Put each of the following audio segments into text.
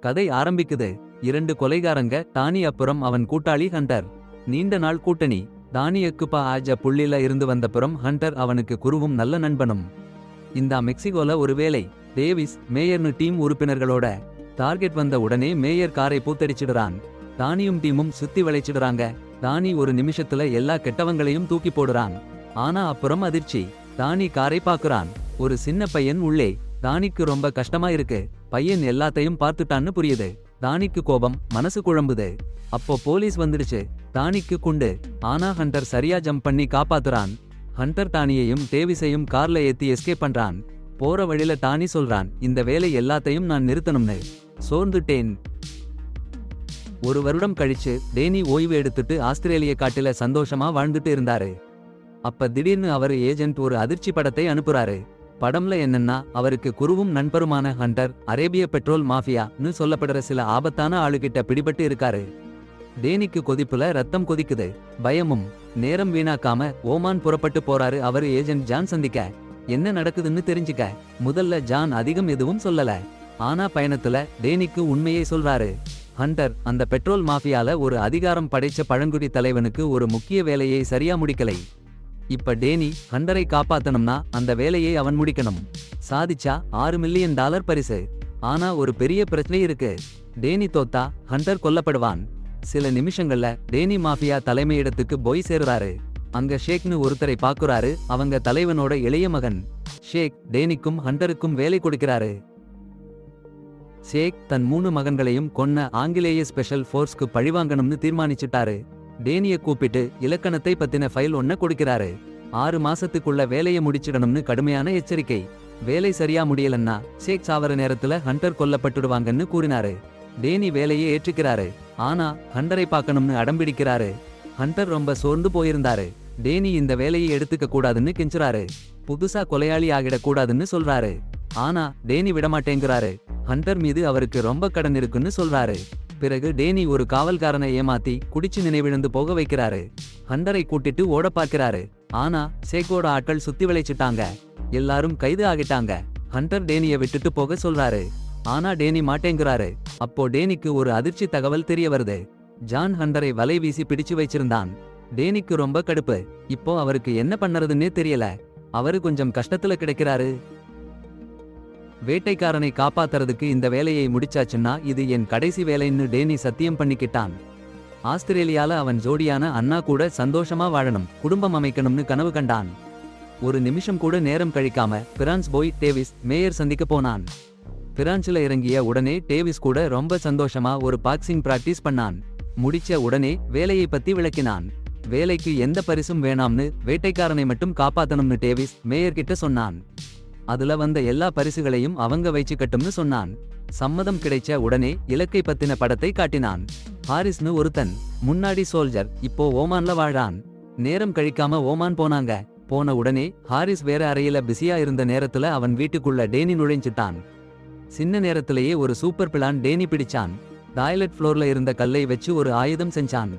கதை ஆரம்பிக்குது. 2 கொலைகாரங்க, டானி அப்புறம் அவன் கூட்டாளி ஹண்டர். நீண்ட நாள் கூட்டணி. டானியக்குப்பா ஆஜ புள்ளில இருந்து வந்தப்புறம் ஹண்டர் அவனுக்கு குருவும் நல்ல நண்பனும். இந்த மெக்சிகோல ஒரு வேலை. டேவிஸ் மேயர்னு டீம் உறுப்பினர்களோட. டார்கெட் வந்த உடனே மேயர் காரை பூத்தடிச்சிடுறான். டானியும் டீமும் சுத்தி வளைச்சிடுறாங்க. டானி ஒரு நிமிஷத்துல எல்லா கெட்டவங்களையும் தூக்கி போடுறான். ஆனா அப்புறம் அதிர்ச்சி. டானி காரை பாக்குறான். ஒரு சின்ன பையன் உள்ளே. டானிக்கு ரொம்ப கஷ்டமா இருக்கு. பையன் எல்லாத்தையும் பார்த்துட்டான்னு புரியுது. டானிக்கு கோபம், மனசு குழம்புது. அப்போ போலீஸ் வந்துடுச்சு. டானிக்கு குண்டு. ஆனா ஹண்டர் சரியா ஜம்ப் பண்ணி காப்பாத்துறான். ஹண்டர் டானியையும் டேவிஸையும் கார்ல ஏத்தி எஸ்கேப் பண்றான். போற வழியில டானி சொல்றான், இந்த வேலை எல்லாத்தையும் நான் நிறுத்தணும்னு. சோர்ந்துட்டேன். 1 வருடம் கழிச்சு டேனி ஓய்வு எடுத்துட்டு ஆஸ்திரேலிய காட்டில சந்தோஷமா வாழ்ந்துட்டு இருந்தாரு. அப்ப திடீர்னு அவரு ஏஜென்ட் ஒரு அதிர்ச்சி படத்தை அனுப்புறாரு. படம்ல என்னன்னா, அவருக்கு குருவும் நண்பருமான ஹண்டர் அரேபிய பெட்ரோல் மாஃபியான்னு சொல்லப்படுற சில ஆபத்தான ஆளுகிட்ட பிடிபட்டு இருக்காரு. டேனிக்கு கொதிப்புல ரத்தம் கொதிக்குது. பயமும். நேரம் வீணாக்காம ஓமான் புறப்பட்டு போறாரு அவரு ஏஜென்ட் ஜான் சந்திக்க. என்ன நடக்குதுன்னு தெரிஞ்சுக்க. முதல்ல ஜான் அதிகம் எதுவும் சொல்லல. ஆனா பயணத்துல டேனிக்கு உண்மையை சொல்றாரு. ஹண்டர் அந்த பெட்ரோல் மாஃபியால ஒரு அதிகாரம் படைச்ச பழங்குடி தலைவனுக்கு ஒரு முக்கிய வேலையை சரியா முடிக்கலை. இப்ப டேனி ஹண்டரை காப்பாத்தணும்னா அந்த வேலையை அவன் முடிக்கணும். சாதிச்சா $6 மில்லியன் பரிசு. ஆனா ஒரு பெரிய பிரச்சனை இருக்கு. டேனி தோத்தா ஹண்டர் கொல்லப்படுவான். சில நிமிஷங்கள்ல டேனி மாஃபியா தலைமையிடத்துக்கு போய் சேர்றாரு. அங்க ஷேக்னு ஒருத்தரை பாக்குறாரு. அவங்க தலைவனோட இளைய மகன். ஷேக் டேனிக்கும் ஹண்டருக்கும் வேலை கொடுக்கிறாரு. ஷேக் தன் 3 மகன்களையும் கொன்ன ஆங்கிலேய ஸ்பெஷல் ஃபோர்ஸ்க்கு பழிவாங்கணும்னு தீர்மானிச்சிட்டாரு. டேனிய கூப்பிட்டு இலக்கணத்தை பத்தின ஃபைல் ஒன்ன கொடுக்கிறாரு. 6 மாசத்துக்குள்ள வேலையை முடிச்சிடணும்னு கடுமையான எச்சரிக்கை. வேலை சரியா முடியலன்னா ஷேக் சாவர நேரத்துல ஹண்டர் கொல்லப்பட்டுடுவாங்கன்னு கூறினாரு. டேனி வேலையை ஏற்றுக்கிறாரு. ஆனா ஹண்டரை பார்க்கணும்னு அடம்பிடிக்கிறாரு. ஹண்டர் ரொம்ப சோர்ந்து போயிருந்தாரு. டேனி இந்த வேலையை எடுத்துக்க கூடாதுன்னு கெஞ்சுறாரு. புதுசா கொலையாளி ஆகிடக் கூடாதுன்னு சொல்றாரு. ஆனா டேனி விடமாட்டேங்கிறாரு. ஹண்டர் மீது அவருக்கு ரொம்ப கடன் இருக்குன்னு சொல்றாரு. பிறகு டேனி ஒரு காவல்காரனை ஏமாத்தி குடிச்சு நினைவிழந்து போக வைக்கிறாரு. ஹண்டரை கூட்டிட்டு ஓட பார்க்கிறாரு. ஆனா ஷேக்கோட ஆட்கள் சுத்தி வளைச்சிட்டாங்க. எல்லாரும் கைது ஆகிட்டாங்க. ஹண்டர் டேனிய விட்டுட்டு போக சொல்றாரு. ஆனா டேனி மாட்டேங்கிறாரு. அப்போ டேனிக்கு ஒரு அதிர்ச்சி தகவல் தெரிய வருது. ஜான் ஹண்டரை வலை வீசி பிடிச்சு வச்சிருந்தான். டேனிக்கு ரொம்ப கடுப்பு. இப்போ அவருக்கு என்ன பண்ணறதுன்னே தெரியல. அவரு கொஞ்சம் கஷ்டத்துல கிடைக்கிறாரு. வேட்டைக்காரனை காப்பாத்துறதுக்கு இந்த வேலையை முடிச்சாச்சுன்னா இது என் கடைசி வேலைன்னு டேனி சத்தியம் பண்ணிக்கிட்டான். ஆஸ்திரேலியால அவன் ஜோடியான அண்ணா கூட சந்தோஷமா வாழணும், குடும்பம் அமைக்கணும்னு கனவு கண்டான். ஒரு நிமிஷம் கூட நேரம் கழிக்காம பிரான்ஸ் போய் டேவிஸ் மேயர் சந்திக்க போனான். பிரான்ஸ்ல இறங்கிய உடனே டேவிஸ் கூட ரொம்ப சந்தோஷமா ஒரு பாக்ஸிங் பிராக்டிஸ் பண்ணான். முடிச்ச உடனே வேலையை பத்தி விளக்கினான். வேலைக்கு எந்த பரிசும் வேணாம்னு, வேட்டைக்காரனை மட்டும் காப்பாத்தணும்னு டேவிஸ் மேயர்கிட்ட சொன்னான். அதுல வந்த எல்லா பரிசுகளையும் அவங்க வச்சுக்கட்டும்னு சொன்னான். சம்மதம் கிடைச்ச உடனே இலக்கை பத்தின படத்தை காட்டினான். ஹாரிஸ்னு ஒருத்தன், முன்னாடி சோல்ஜர், இப்போ ஓமான்ல வாழான். நேரம் கழிக்காம ஓமான் போனாங்க. போன உடனே ஹாரிஸ் வேற அறையில பிஸியா இருந்த நேரத்துல அவன் வீட்டுக்குள்ள டேனி நுழைஞ்சிட்டான். சின்ன நேரத்திலேயே ஒரு சூப்பர் பிளான் டேனி பிடிச்சான். டாய்லெட் ஃப்ளோர்ல இருந்த கல்லை வச்சு ஒரு ஆயுதம் செஞ்சான்.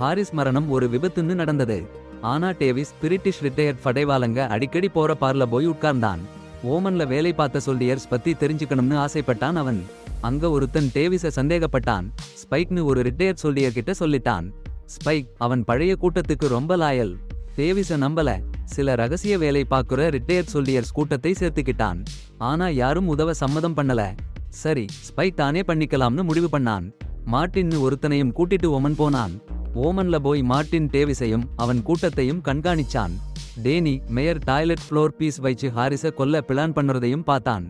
ஹாரிஸ் மரணம் ஒரு விபத்துன்னு நடந்தது. ஆனா டேவிஸ் பிரிட்டிஷ் ரிட்டையர்ட் படைவாளங்க அடிக்கடி போற பார்ல போய் உட்கார்ந்தான். ஓமன்ல வேலை பார்த்த சோல்டியர்ஸ் பத்தி தெரிஞ்சுக்கணும்னு ஆசைப்பட்டான் அவன். அங்க ஒருத்தன் டேவிஸ சந்தேகப்பட்டான். ஸ்பைக்னு ஒரு ரிட்டையர்ட் சோல்டியர் கிட்ட சொல்லிட்டான். ஸ்பைக் அவன் பழைய கூட்டத்துக்கு ரொம்ப லாயல். டேவிஸ நம்பல. சில ரகசிய வேலை பார்க்குற ரிட்டையர்ட் சோல்டியர்ஸ் கூட்டத்தை சேர்த்துக்கிட்டான். ஆனா யாரும் உதவ சம்மதம் பண்ணல. சரி, ஸ்பைக் தானே பண்ணிக்கலாம்னு முடிவு பண்ணான். மார்ட்டின்னு ஒருத்தனையும் கூட்டிட்டு ஓமன் போனான். ஓமன்ல போய் மார்ட்டின் டேவிஸையும் அவன் கூட்டத்தையும் கண்காணிச்சான். Danny Meyer toilet floor piece வச்சு ஹாரிஸ கொல்ல பிளான் பண்ணுறதையும் பார்த்தான்.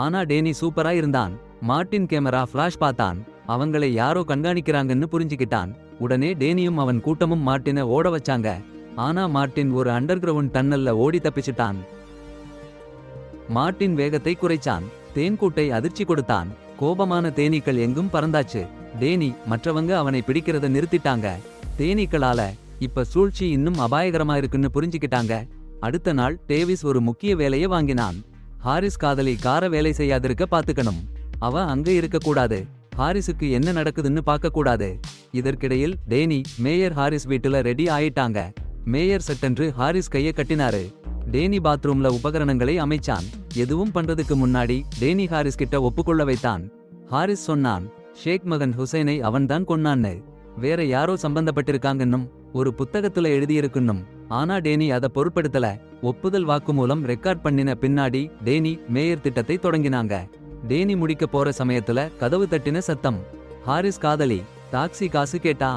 ஆனா டேனி சூப்பரா இருந்தான். மார்ட்டின் கேமரா ஃபிளாஷ் பார்த்தான். அவங்களை யாரோ கண்காணிக்கிறாங்கன்னு புரிஞ்சுக்கிட்டான். உடனே டேனியும் அவன் கூட்டமும் மார்ட்டினை ஓட வச்சாங்க. ஆனா மார்ட்டின் ஒரு அண்டர் கிரவுண்ட் டன்னல்ல ஓடி தப்பிச்சிட்டான். மார்ட்டின் வேகத்தை குறைச்சான். தேன்கூட்டை அதிர்ச்சி கொடுத்தான். கோபமான தேனீக்கள் எங்கும் பறந்தாச்சு. டேனி மற்றவங்க அவனை பிடிக்கிறத நிறுத்திட்டாங்க. தேனீக்களால இப்ப சூழ்ச்சி இன்னும் அபாயகரமா இருக்குன்னு புரிஞ்சுக்கிட்டாங்க. அடுத்த நாள் டேவிஸ் ஒரு முக்கிய வேலையை வாங்கினான். ஹாரிஸ் காதலி கார வேலை செய்யாதிருக்க பாத்துக்கணும். அவ அங்க இருக்க கூடாது. ஹாரிஸுக்கு என்ன நடக்குதுன்னு பார்க்க கூடாது. இதற்கிடையில் டேனி மேயர் ஹாரிஸ் வீட்டுல ரெடி ஆயிட்டாங்க. மேயர் சட்டென்று ஹாரிஸ் கைய கட்டினாரு. டேனி பாத்ரூம்ல உபகரணங்களை அமைச்சான். எதுவும் பண்றதுக்கு முன்னாடி டேனி ஹாரிஸ் கிட்ட ஒப்புக்கொள்ள வைத்தான். ஹாரிஸ் சொன்னான், ஷேக் மகன் ஹுசைனை அவன்தான் கொன்னான்னு. வேற யாரோ சம்பந்தப்பட்டிருக்காங்கன்னும் ஒரு புத்தகத்துல எழுதியிருக்குன்னும். ஆனா டேனி அத பொருட்படுத்தல. ஒப்புதல் வாக்குமூலம் ரெக்கார்ட் பண்ணின பின்னாடி டேனி மேயர் திட்டத்தை தொடங்கினாங்க. டேனி முடிக்க போற சமயத்துல கதவு தட்டின சத்தம். ஹாரிஸ் காதலி டாக்ஸி காசு கேட்டா.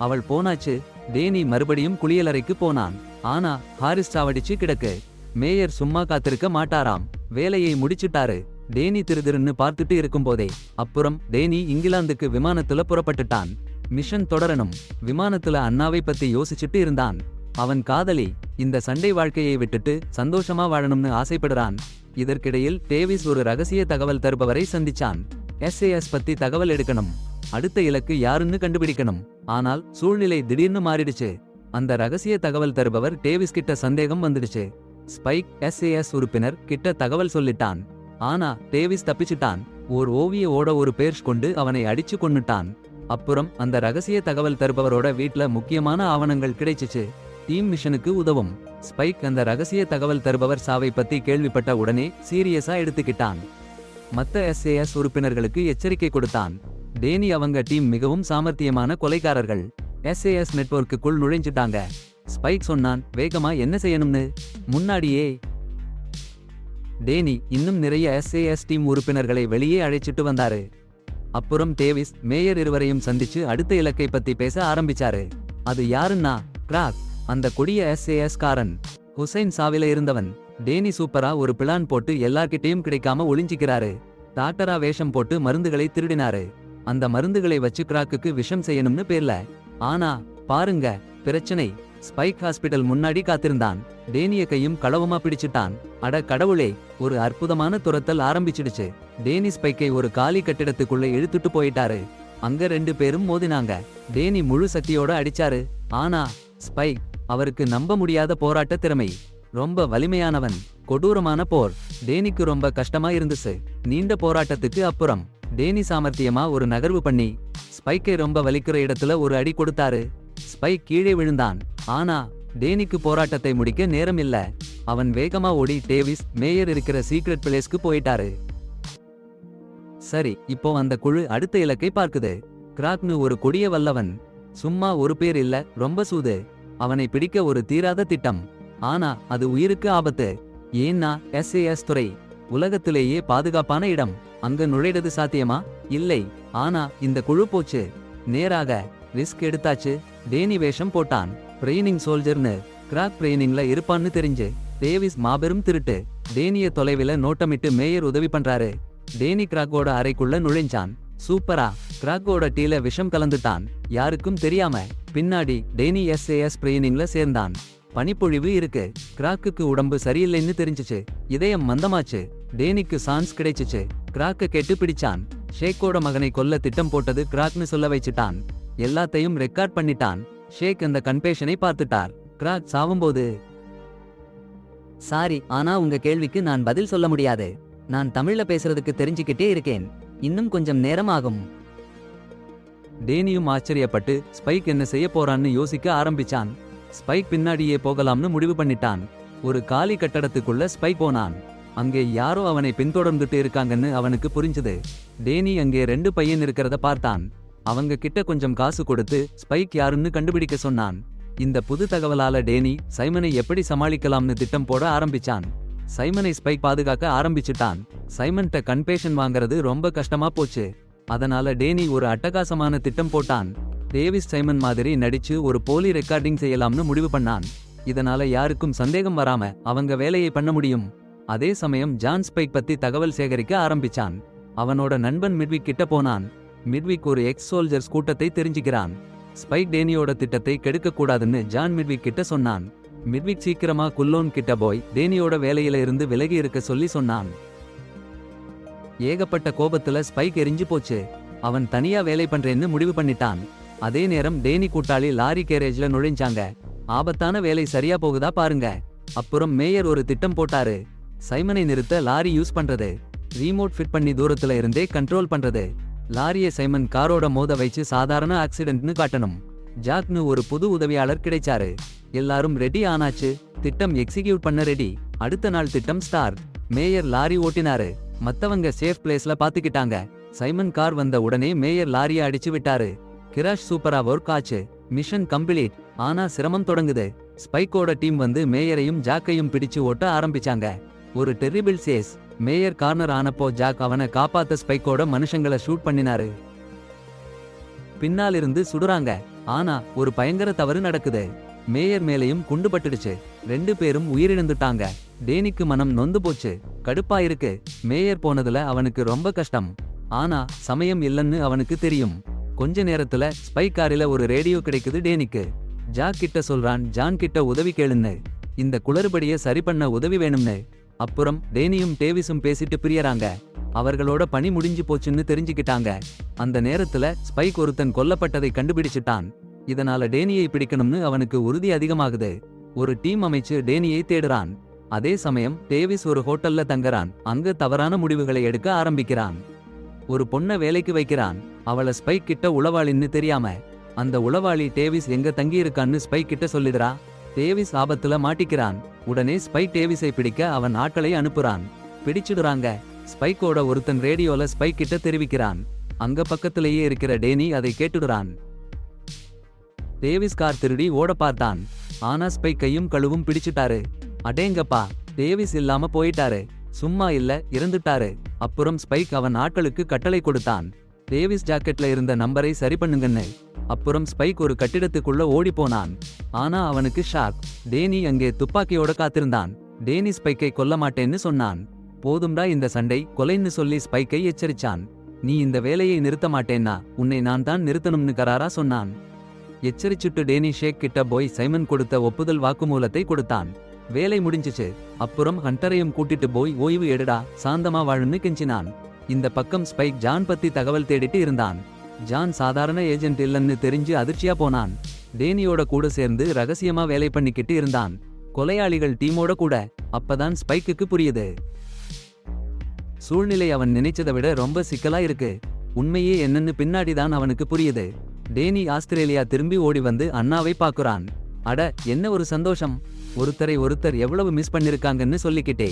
அவள் போனாச்சு. டேனி மறுபடியும் குளியலறைக்கு போனான். ஆனா ஹாரிஸ் சாவடிச்சு கிடக்கு. மேயர் சும்மா காத்திருக்க மாட்டாராம். வேலையை முடிச்சிட்டாரு. டேனி திருதிருன்னு பார்த்துட்டு இருக்கும்போதே அப்புறம் டேனி இங்கிலாந்துக்கு விமானத்துல புறப்பட்டுட்டான். மிஷன் தொடரணும். விமானத்துல அண்ணாவை பத்தி யோசிச்சுட்டு இருந்தான். அவன் காதலி இந்த சண்டை வாழ்க்கையை விட்டுட்டு சந்தோஷமா வாழணும்னு ஆசைப்படுறான். இதற்கிடையில் டேவிஸ் ஒரு ரகசிய தகவல் தருபவரை சந்திச்சான். SAS பத்தி தகவல் எடுக்கணும். அடுத்த இலக்கு யாருன்னு கண்டுபிடிக்கணும். ஆனால் சூழ்நிலை திடீர்னு மாறிடுச்சு. அந்த ரகசிய தகவல் தருபவர் டேவிஸ் கிட்ட சந்தேகம் வந்துடுச்சு. ஸ்பைக் SAS உறுப்பினர் கிட்ட தகவல் சொல்லிட்டான். ஆனா டேவிஸ் தப்பிச்சிட்டான். ஓர் ஓவிய ஓட ஒரு பேர்ஷ் கொண்டு அவனை அடிச்சு கொன்னுட்டான். அப்புறம் அந்த ரகசிய தகவல் தருபவரோட வீட்ல முக்கியமான ஆவணங்கள் கிடைச்சிச்சு. டீம் மிஷனுக்கு உதவும். ஸ்பைக் அந்த ரகசிய தகவல் தருபவர் சாவை பத்தி கேள்விப்பட்ட உடனே சீரியஸா எடுத்துக்கிட்டான். மத்த SAS உறுப்பினர்களுக்கு எச்சரிக்கை கொடுத்தான். டேனி அவங்க டீம் மிகவும் சாமர்த்தியமான கொலைகாரர்கள். SAS நெட்வொர்க்குக்குள் நுழைஞ்சிட்டாங்க. ஸ்பைக் சொன்னான், வேகமா என்ன செய்யணும்னு. முன்னாடியே டேனி இன்னும் நிறைய SAS டீம் உறுப்பினர்களை வெளியே அழைச்சிட்டு வந்தாரு. அப்புறம் டேவிஸ் மேயர் இருவரையும் சந்திச்சு அடுத்த இலக்கை பத்தி பேச ஆரம்பிச்சாரு. அது யாருன்னா கிராக், அந்த கொடிய SAS காரன். ஹுசைன் சாவில இருந்தவன். டேனி சூப்பரா ஒரு பிளான் போட்டு எல்லார்கிட்டையும் கிடைக்காம ஒளிஞ்சிக்கிறாரு. டாக்டரா வேஷம் போட்டு மருந்துகளை திருடினாரு. அந்த மருந்துகளை வச்சு கிராக்குக்கு விஷம் செய்யணும்னு பேர்ல. ஆனா பாருங்க பிரச்சனை. ஸ்பைக் ஹாஸ்பிடல் முன்னாடி காத்திருந்தான். டேனிய கையும் களவமா பிடிச்சிட்டான். அட கடவுளே, ஒரு அற்புதமான துரத்தல் ஆரம்பிச்சிடுச்சு. டேனி ஸ்பைக்கை ஒரு காலி கட்டிடத்துக்குள்ள இழுத்துட்டு போயிட்டாரு. அங்க 2 பேரும் மோதினாங்க. டேனி முழு சக்தியோட அடிச்சாரு. ஆனா ஸ்பைக் அவருக்கு நம்ப முடியாத போராட்ட திறமை. ரொம்ப வலிமையானவன். கொடூரமான போர். டேனிக்கு ரொம்ப கஷ்டமா இருந்துச்சு. நீண்ட போராட்டத்துக்கு அப்புறம் டேனி சாமர்த்தியமா ஒரு நகர்வு பண்ணி ஸ்பைக்கை ரொம்ப வலிக்கிற இடத்துல ஒரு அடி கொடுத்தாரு. ஸ்பைக் கீழே விழுந்தான். ஆனா டேனிக்கு போராட்டத்தை முடிக்க நேரம் இல்ல. அவன் வேகமா ஓடி டேவிஸ் மேயர் இருக்கிற சீக்ரெட் பிளேஸ்க்கு போயிட்டாரு. சரி, இப்போ அந்த குழு அடுத்த இலக்கை பார்க்குது. கிராக்னு ஒரு கொடிய வல்லவன். சும்மா ஒரு பேர் இல்ல, ரொம்ப சூது. அவனை பிடிக்க ஒரு தீராத திட்டம். ஆனா அது உயிருக்கு ஆபத்து. ஏன்னா SAS துறை உலகத்திலேயே பாதுகாப்பான இடம். அங்க நுழைறது சாத்தியமா? இல்லை. ஆனா இந்த குழு போச்சு. நேராக ரிஸ்க் எடுத்தாச்சு. டேனி வேஷம் போட்டான். ட்ரெயினிங் சோல்ஜர்னு. கிராக் ட்ரெயினிங்ல இருப்பான்னு தெரிஞ்சு டேவிஸ் மாபெரும் திருட்டு. டேனிய தொலைவில நோட்டமிட்டு மேயர் உதவி பண்றாரு. டேனி கிராக்கோட அறைக்குள்ள நுழைஞ்சான். சூப்பரா கிராக்கோட டீல விஷம் கலந்துட்டான். யாருக்கும் தெரியாம. பின்னாடி டேனி SAS ட்ரெயினிங்ல சேர்ந்தான். பனிப்பொழிவு இருக்கு. கிராக்குக்கு உடம்பு சரியில்லைன்னு தெரிஞ்சிச்சு. இதயம் மந்தமாச்சு. டேனிக்கு சான்ஸ் கிடைச்சிச்சு. கிராக்க கேட்டு பிடிச்சான். ஷேக்கோட மகனை கொல்ல திட்டம் போட்டது கிராக்னு சொல்ல வச்சுட்டான். எல்லாத்தையும் ரெக்கார்ட் பண்ணிட்டான். ஷேக் அந்த கன்பேஷனை பார்த்துட்டார். கிராக் சாவும்போது, சாரி, ஆனா உங்க கேள்விக்கு நான் பதில் சொல்ல முடியாது. நான் தமிழ்ல பேசுறதுக்கு தெரிஞ்சுக்கிட்டே இருக்கேன். இன்னும் கொஞ்சம் நேரம் ஆகும். டேனியும் ஆச்சரியப்பட்டு ஸ்பைக் என்ன செய்ய போறான்னு யோசிக்க ஆரம்பிச்சான். ஸ்பைக் பின்னாடியே போகலாம்னு முடிவு பண்ணிட்டான். ஒரு காலி கட்டடத்துக்குள்ள ஸ்பைக் போனான். அங்கே யாரோ அவனை பின்தொடர்ந்துட்டு இருக்காங்கன்னு அவனுக்கு புரிஞ்சது. டேனி அங்கே 2 பையன் இருக்கிறத பார்த்தான். அவங்க கிட்ட கொஞ்சம் காசு கொடுத்து ஸ்பைக் யாருன்னு கண்டுபிடிக்க சொன்னான். இந்த புது தகவலால டேனி சைமனை எப்படி சமாளிக்கலாம்னு திட்டம் போட ஆரம்பிச்சான். சைமனை ஸ்பைக் பாதுகாக்க ஆரம்பிச்சுட்டான். சைமன்ட்ட கன்பேஷன் வாங்கறது ரொம்ப கஷ்டமா போச்சு. அதனால டேனி ஒரு அட்டகாசமான திட்டம் போட்டான். டேவிஸ் சைமன் மாதிரி நடிச்சு ஒரு போலி ரெக்கார்டிங் செய்யலாம்னு முடிவு பண்ணான். இதனால யாருக்கும் சந்தேகம் வராம அவங்க வேலையை பண்ண முடியும். அதே சமயம் ஜான் ஸ்பைக் பத்தி தகவல் சேகரிக்க ஆரம்பிச்சான். அவனோட நண்பன் மிட்விக் கிட்ட போனான். மிட்விக் ஒரு எக்ஸ் சோல்ஜர்ஸ் கூட்டத்தை தெரிஞ்சுக்கிறான். ஸ்பைக் டேனியோட திட்டத்தை கெடுக்க கூடாதுன்னு ஜான் மிட்விக் கிட்ட சொன்னான். மிட்விக் சீக்கிரமா குல்லோன் கிட்ட போய் டேனியோட வேலையில இருந்து விலகி இருக்க சொல்லி சொன்னான். ஏகப்பட்ட கோபத்துல ஸ்பைக் எரிஞ்சு போச்சு. அவன் தனியா வேலை பண்றேன்னு முடிவு பண்ணிட்டான். அதே நேரம் டேனி கூட்டாளி லாரி கேரேஜ்ல நுழைஞ்சாங்க. ஆபத்தான வேலை சரியா போகுதா பாருங்க. அப்புறம் மேயர் ஒரு திட்டம் போட்டாரு. சைமனை நிறுத்த லாரி யூஸ் பண்றது. ரீமோட் ஃபிட் பண்ணி தூரத்துல இருந்தே கண்ட்ரோல் பண்றது. லாரியை சைமன் காரோட மோத வச்சு சாதாரண ஆக்சிடென்ட்னு காட்டணும். ஜாக்னு ஒரு புது உதவியாளர் கிடைச்சாரு. எல்லாரும் ரெடி ஆனாச்சு. திட்டம் எக்ஸிக்யூட் பண்ண ரெடி. அடுத்த நாள் திட்டம் ஸ்டார்ட். Mayor lorry ஓட்டினாரு. மத்தவங்க சேஃப் பிளேஸ்ல பாத்துக்கிட்டாங்க. சைமன் கார் வந்த உடனே மேயர் லாரியை அடிச்சு விட்டாரு. கிராஷ் சூப்பரா ஒர்க் ஆச்சு. Mission complete. ஆனா சிரமம் தொடங்குது. ஸ்பைக்கோட டீம் வந்து மேயரையும் ஜாக்கையும் பிடிச்சு ஓட்ட ஆரம்பிச்சாங்க. ஒரு டெரிபிள் சேஸ். மேயர் கார்னர் ஆனப்போ ஜாக் அவனை காப்பாத்த ஸ்பைக்கோட மனுஷங்களை ஷூட் பண்ணினாரு. பின்னாலிருந்து சுடுறாங்க. ஆனா ஒரு பயங்கர தவறு நடக்குது. மேயர் மேலையும் குண்டு பட்டுடுச்சு. 2 பேரும் உயிரிழந்துட்டாங்க. டேனிக்கு மனம் நொந்து போச்சு. கடுப்பா இருக்கு. மேயர் போனதுல அவனுக்கு ரொம்ப கஷ்டம். ஆனா சமயம் இல்லன்னு அவனுக்கு தெரியும். கொஞ்ச நேரத்துல ஸ்பை காரில ஒரு ரேடியோ கிடைக்குது டேனிக்கு. ஜாக் கிட்ட சொல்றான், ஜான் கிட்ட உதவி கேளுன்னு. இந்த குளறுபடிய சரி பண்ண உதவி வேணும்னு. அப்புறம் டேனியும் டேவிஸும் பேசிட்டு பிரியறாங்க. அவர்களோட பணி முடிஞ்சு போச்சுன்னு தெரிஞ்சுக்கிட்டாங்க. அந்த நேரத்துல ஸ்பைக் ஒருத்தன் கொல்லப்பட்டதை கண்டுபிடிச்சிட்டான். இதனால டேனியை பிடிக்கணும்னு அவனுக்கு உறுதி அதிகமாகுது. ஒரு டீம் அமைச்சு டேனியை தேடுறான். அதே சமயம் டேவிஸ் ஒரு ஹோட்டல்ல தங்கறான். அங்க தவறான முடிவுகளை எடுக்க ஆரம்பிக்கிறான். ஒரு பொண்ண வேலைக்கு வைக்கிறான். அவள ஸ்பைக் கிட்ட உளவாளின்னு தெரியாம. அந்த உளவாளி டேவிஸ் எங்க தங்கியிருக்கான்னு ஸ்பைக் கிட்ட சொல்லிடுறா. டேவிஸ் ஆபத்துல மாட்டிக்கிறான். உடனே ஸ்பைக் டேவிஸை பிடிக்க அவன் ஆட்களை அனுப்புறான். பிடிச்சிடுறாங்க. ஸ்பைக்கோட ஒருத்தன் ரேடியோல ஸ்பைக் கிட்ட தெரிவிக்கிறான். அங்க பக்கத்திலேயே இருக்கிற டேனி அதை கேட்டுடுறான். டேவிஸ் கார் திருடி ஓட பார்த்தான். ஆனா ஸ்பைக் கையும் கழுவும் பிடிச்சிட்டாரு. அடேங்கப்பா, டேவிஸ் இல்லாம போயிட்டாரு. சும்மா இல்ல, இறந்துட்டாரு. அப்புறம் ஸ்பைக் அவன் ஆட்களுக்கு கட்டளை கொடுத்தான். டேவிஸ் ஜாக்கெட்ல இருந்த நம்பரை சரி பண்ணுங்கன்னு. அப்புறம் ஸ்பைக் ஒரு கட்டிடத்துக்குள்ள ஓடி போனான். ஆனா அவனுக்கு ஷாக். டேனி அங்கே துப்பாக்கியோட காத்திருந்தான். டேனி ஸ்பைக்கை கொல்ல மாட்டேன்னு சொன்னான். போதும்டா இந்த சண்டை, கொலைன்னு சொல்லி ஸ்பைக்கை எச்சரிச்சான். நீ இந்த வேலையை நிறுத்த மாட்டேன்னா உன்னை நான் தான் நிறுத்தணும்னு கராரா சொன்னான். எச்சரிச்சுட்டு டேனி ஷேக் கிட்ட போய் சைமன் கொடுத்த ஒப்புதல் வாக்குமூலத்தை கொடுத்தான். வேலை முடிஞ்சிச்சு. அப்புறம் ஹண்டரையும் கூட்டிட்டு போய் ஓய்வு எடுடா, சாந்தமா வாழுன்னு கெஞ்சினான். இந்த பக்கம் ஸ்பைக் ஜான் பத்தி தகவல் தேடிட்டு இருந்தான். ஜான் சாதாரண ஏஜென்ட் இல்லன்னு தெரிஞ்சு அதிர்ச்சியா போனான். டேனியோட கூட சேர்ந்து ரகசியமா வேலை பண்ணிக்கிட்டு இருந்தான். கொலையாளிகள் டீமோட கூட. அப்பதான் ஸ்பைக்குக்கு புரியுது. சூழ்நிலை அவன் நினைச்சதை விட ரொம்ப சிக்கலா இருக்கு. உண்மையே என்னன்னு பின்னாடிதான் அவனுக்கு புரியுது. டேனி ஆஸ்திரேலியா திரும்பி ஓடி வந்து அண்ணாவை பாக்குறான். அட, என்ன ஒரு சந்தோஷம். ஒருத்தரை ஒருத்தர் எவ்வளவு மிஸ் பண்ணிருக்காங்கன்னு சொல்லிக்கிட்டே.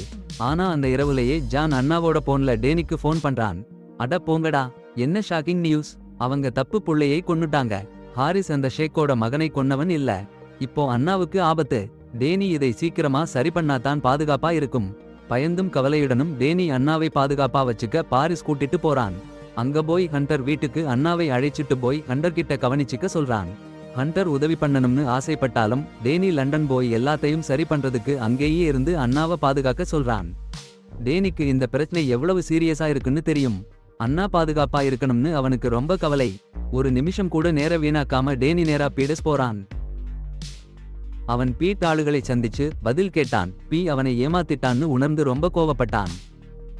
ஆனா அந்த இரவுலேயே ஜான் அண்ணாவோட போன்ல டேனிக்கு போன் பண்றான். அட போங்கடா, என்ன ஷாக்கிங் நியூஸ். அவங்க தப்பு புள்ளையை கொன்னுட்டாங்க. ஹாரிஸ் அந்த ஷேக்கோட மகனை கொன்னவன் இல்ல. இப்போ அண்ணாவுக்கு ஆபத்து. டேனி இதை சீக்கிரமா சரி பண்ணாதான் பாதுகாப்பா இருக்கும். பயந்தும் கவலையுடனும் டேனி அண்ணாவை பாதுகாப்பா வச்சுக்க பாரிஸ் கூட்டிட்டு போறான். அங்க போய் ஹண்டர் வீட்டுக்கு அண்ணாவை அழைச்சிட்டு போய் ஹண்டர் கிட்ட கவனிச்சுக்க சொல்றான். ஹண்டர் உதவி பண்ணணும்னு ஆசைப்பட்டாலும் டேனி லண்டன் போய் எல்லாத்தையும் சரி பண்றதுக்கு அங்கேயே இருந்து அண்ணாவை பாதுகாக்க சொல்றான். டேனிக்கு இந்த பிரச்சனை எவ்வளவு சீரியஸா இருக்குன்னு தெரியும். அண்ணா பாதுகாப்பா இருக்கணும்னு அவனுக்கு ரொம்ப கவலை. ஒரு நிமிஷம் கூட நேர வீணாக்காம டேனி நேரா பீடஸ் போறான். அவன் பீட் ஆளுகளை சந்திச்சு பதில் கேட்டான். பி அவனை ஏமாத்திட்டான்னு உணர்ந்து ரொம்ப கோவப்பட்டான்.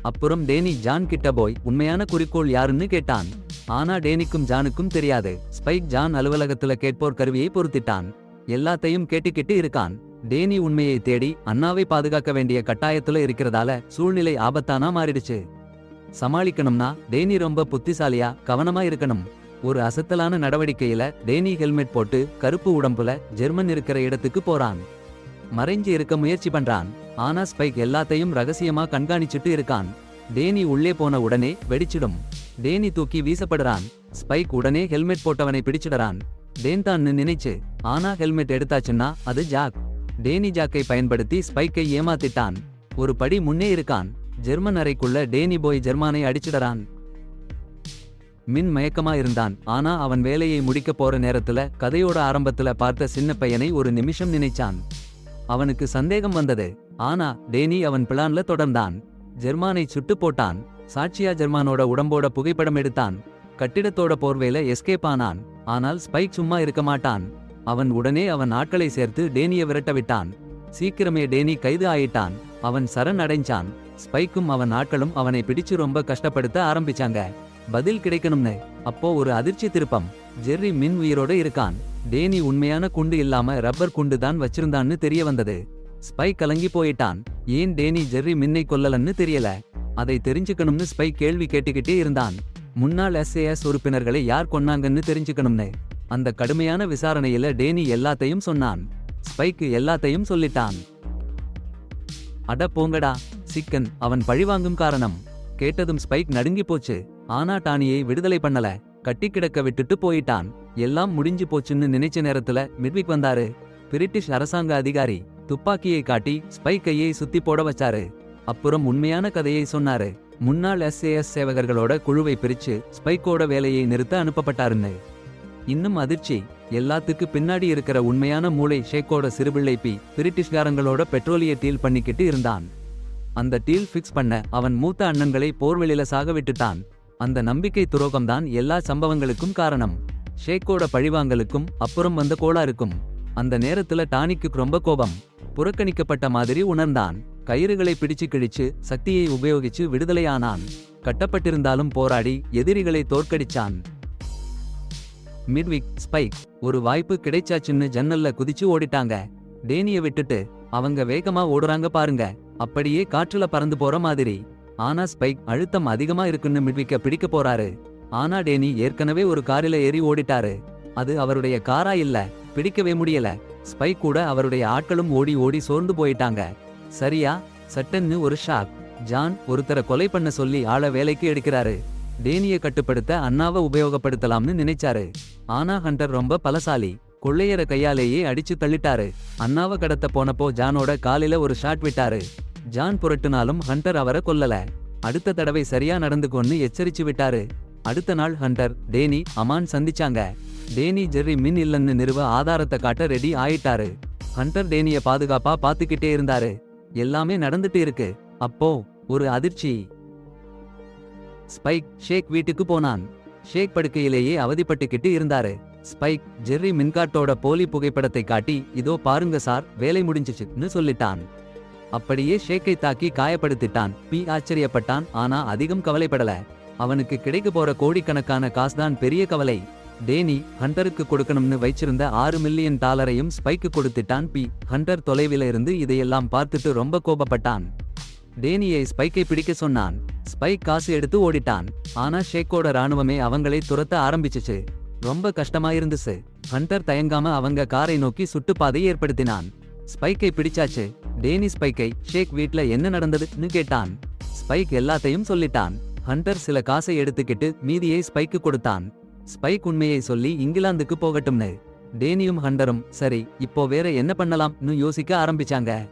அப்புறம் டேனி ஜான் கிட்ட போய் உண்மையான குறிக்கோள் யாருன்னு கேட்டான். ஆனா டேனிக்கும் ஜானுக்கும் தெரியாது. ஸ்பைக் ஜான் அலுவலகத்துல கேட்போர் கருவியை பொருத்திட்டான். எல்லாத்தையும் கேட்டுக்கிட்டு இருக்கான். டேனி உண்மையை தேடி அண்ணாவை பாதுகாக்க வேண்டிய கட்டாயத்துல இருக்கிறதால சூழ்நிலை ஆபத்தானா மாறிடுச்சு. சமாளிக்கணும்னா டேனி ரொம்ப புத்திசாலியா கவனமா இருக்கணும். ஒரு அசத்தலான நடவடிக்கையில டேனி ஹெல்மெட் போட்டு கருப்பு உடம்புல ஜெர்மன் இருக்கிற இடத்துக்கு போறான். மறைஞ்சு இருக்க முயற்சி பண்றான். ஆனா ஸ்பைக் எல்லாத்தையும் ரகசியமா கண்காணிச்சுட்டு இருக்கான். டேனி உள்ளே போன உடனே வெடிச்சிடும். டேனி தூக்கி வீசப்படுறான். ஸ்பைக் உடனே ஹெல்மெட் போட்டவனை பிடிச்சிடறான். டேன்தான்னு நினைச்சு. ஆனா ஹெல்மெட் எடுத்தாச்சுன்னா அது ஜாக். டேனி ஜாக்கை பயன்படுத்தி ஸ்பைக்கை ஏமாத்திட்டான். ஒரு படி முன்னே இருக்கான். ஜெர்மன் அறைக்குள்ள டேனி போய் ஜெர்மானை அடிச்சிடறான். மின் மயக்கமா இருந்தான். ஆனா அவன் வேலையை முடிக்க போற நேரத்துல கதையோட ஆரம்பத்துல பார்த்த சின்ன பையனை ஒரு நிமிஷம் நினைச்சான். அவனுக்கு சந்தேகம் வந்தது. ஆனா டேனி அவன் பிளான்ல தொடர்ந்தான். ஜெர்மானை சுட்டு போட்டான். சாட்சியா ஜெர்மானோட உடம்போட புகைப்படம் எடுத்தான். கட்டிடத்தோட போர்வேல எஸ்கேப் ஆனான். ஆனால் ஸ்பைக் சும்மா இருக்க மாட்டான். அவன் உடனே அவன் ஆட்களை சேர்த்து டேனிய விரட்ட விட்டான். சீக்கிரமே டேனி கைது ஆயிட்டான். அவன் சரண் அடைஞ்சான். ஸ்பைக்கும் அவன் ஆட்களும் அவனை பிடிச்சு ரொம்ப கஷ்டப்படுத்த ஆரம்பிச்சாங்க. பதில் கிடைக்கணும்னு. அப்போ ஒரு அதிர்ச்சி திருப்பம். ஜெர்ரி மின் உயிரோட இருக்கான். டேனி உண்மையான குண்டு இல்லாம ரப்பர் குண்டு தான் வச்சிருந்தான்னு தெரிய வந்தது. ஸ்பைக் கலங்கி போயிட்டான். ஏன் டேனி ஜெர்ரி மின்னை கொல்லலன்னு தெரியல. அதை தெரிஞ்சுக்கணும்னு ஸ்பைக் கேள்வி கேட்டுக்கிட்டே இருந்தான். முன்னாள் SAS உறுப்பினர்களை யார் கொன்னாங்கன்னு தெரிஞ்சுக்கணும்னு. அந்த கடுமையான விசாரணையில டேனி எல்லாத்தையும் சொன்னான். ஸ்பைக்கு எல்லாத்தையும் சொல்லிட்டான். அட போங்கடா. சிக்கன் அவன் பழிவாங்கும் காரணம். கேட்டதும் ஸ்பைக் நடுங்கி போச்சு. ஆனா டானியை விடுதலை பண்ணல. கட்டி கிடக்க விட்டுட்டு போயிட்டான். எல்லாம் முடிஞ்சு போச்சுன்னு நினைச்ச நேரத்துல மிட்விக் வந்தாரு. பிரிட்டிஷ் அரசாங்க அதிகாரி துப்பாக்கியை காட்டி ஸ்பைக் கையை சுத்தி போட வச்சாரு. அப்புறம் உண்மையான கதையை சொன்னாரு. முன்னாள் SAS சேவகர்களோட குழுவை பிரிச்சு ஸ்பைக்கோட வேலையை நிறுத்த அனுப்பப்பட்டாருன்னு. இன்னும் அதிர்ச்சி, எல்லாத்துக்கு பின்னாடி இருக்கிற உண்மையான மூளை ஷேக்கோட சிறுபிள்ளை பி பிரிட்டிஷ்காரங்களோட பெட்ரோலிய டீல் பண்ணிக்கிட்டு இருந்தான். அந்த டீல் ஃபிக்ஸ் பண்ண அவன் மூத்த அண்ணன்களை போர்வெளியில சாக விட்டுட்டான். அந்த நம்பிக்கை துரோகம்தான் எல்லா சம்பவங்களுக்கும் காரணம். ஷேக்கோட பழிவாங்கலுக்கும் அப்புறம் வந்த கோளாறுக்கும். அந்த நேரத்துல டானிக்கு ரொம்ப கோபம். புறக்கணிக்கப்பட்ட மாதிரி உணர்ந்தான். கயிறுகளை பிடிச்சு கிழிச்சு சக்தியை உபயோகிச்சு விடுதலையானான். கட்டப்பட்டிருந்தாலும் போராடி எதிரிகளை தோற்கடிச்சான். மிட்விக், ஸ்பைக் ஒரு வாய்ப்பு கிடைச்சாச்சுன்னு ஜன்னல்ல குதிச்சு ஓடிட்டாங்க. டேனிய விட்டுட்டு. அவங்க வேகமா ஓடுறாங்க பாருங்க. அப்படியே காற்றுல பறந்து போற மாதிரி. ஆனா ஸ்பைக் அழுத்தம் அதிகமா இருக்குன்னு மிட்விக்க பிடிக்க போறாரு. ஆனா டேனி ஏற்கனவே ஒரு காரில ஏறி ஓடிட்டாரு. அது அவருடைய காரா இல்ல. பிடிக்கவே முடியல. ஸ்பைக் கூட அவருடைய ஆட்களும் ஓடி ஓடி சோர்ந்து போயிட்டாங்க. சரியா? சட்டன்னு ஒரு ஷாக். ஜான் ஒருத்தரை கொலை பண்ண சொல்லி ஆள வேலைக்கு எடுக்கிறாரு. டேனிய கட்டுப்படுத்த அண்ணாவை உபயோகப்படுத்தலாம்னு நினைச்சாரு. ஆனா ஹண்டர் ரொம்ப பலசாலி. கொள்ளையர கையாலேயே அடிச்சு தள்ளிட்டாரு. அண்ணாவை கடத்த போனப்போ ஜானோட காலில ஒரு ஷாட் விட்டாரு. ஜான் புரட்டுனாலும் ஹண்டர் அவரை கொல்லல. அடுத்த தடவை சரியா நடந்துக்கொன்னு எச்சரிச்சு விட்டாரு. அடுத்த நாள் ஹண்டர், டேனி, அமான் சந்திச்சாங்க. டேனி ஜெர்ரி மின் இல்லன்னு நிறுவ ஆதாரத்தை காட்ட ரெடி ஆயிட்டாரு. ஹண்டர் டேனிய பாதுகாப்பா பாத்துக்கிட்டே இருந்தாரு. எல்லாமே நடந்துட்டு இருக்கு. அப்போ ஒரு அதிர்ச்சி. ஸ்பைக் ஷேக் வீட்டுக்கு போனான். ஷேக் படுக்கையிலேயே அவதிப்பட்டுக்கிட்டு இருந்தாரு. ஸ்பைக் ஜெர்ரி மின்காட்டோட போலி புகைப்படத்தை காட்டி, இதோ பாருங்க சார், வேலை முடிஞ்சிச்சுன்னு சொல்லிட்டான். அப்படியே ஷேக்கை தாக்கி காயப்படுத்திட்டான். பி ஆச்சரியப்பட்டான். ஆனா அதிகம் கவலைப்படல. அவனுக்கு கிடைக்க போற கோடிக்கணக்கான காசுதான் பெரிய கவலை. டேனி ஹண்டருக்கு கொடுக்கணும்னு வைச்சிருந்த $6 மில்லியன் ஸ்பைக்கு கொடுத்துட்டான். பி ஹண்டர் தொலைவில இருந்து இதையெல்லாம் பார்த்துட்டு ரொம்ப கோபப்பட்டான். டேனியை ஸ்பைக்கை பிடிக்க சொன்னான். ஸ்பைக் காசு எடுத்து ஓடிட்டான். ஆனா ஷேக்கோட ராணுவமே அவங்களை துரத்த ஆரம்பிச்சுச்சு. ரொம்ப கஷ்டமாயிருந்துச்சு. ஹண்டர் தயங்காம அவங்க காரை நோக்கி சுட்டுப்பாதை ஏற்படுத்தினான். ஸ்பைக்கை பிடிச்சாச்சு. டேனி ஸ்பைக்கை, ஷேக் வீட்ல என்ன நடந்ததுன்னு கேட்டான். ஸ்பைக் எல்லாத்தையும் சொல்லிட்டான். ஹண்டர் சில காசை எடுத்துக்கிட்டு மீதியை ஸ்பைக்கு கொடுத்தான். ஸ்பைக் உண்மையை சொல்லி இங்கிலாந்துக்கு போகட்டும்னு. டேனியும் ஹண்டரும் சரி இப்போ வேற என்ன பண்ணலாம்னு யோசிக்க ஆரம்பிச்சாங்க.